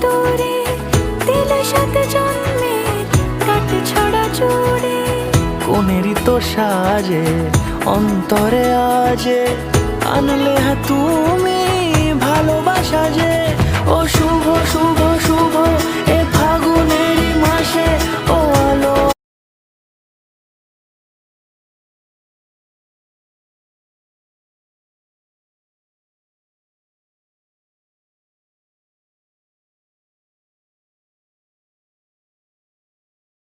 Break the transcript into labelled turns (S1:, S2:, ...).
S1: দূরে দিলে সাথে জন্মের কাট ছড়া জুড়ে।
S2: কোনেরই তো সাজে অন্তরে আজে আনলে হ্যাঁ তুমি ভালোবাসা যে। ও শুভ শুভ শুভ এ ফাগুনেরই মাসে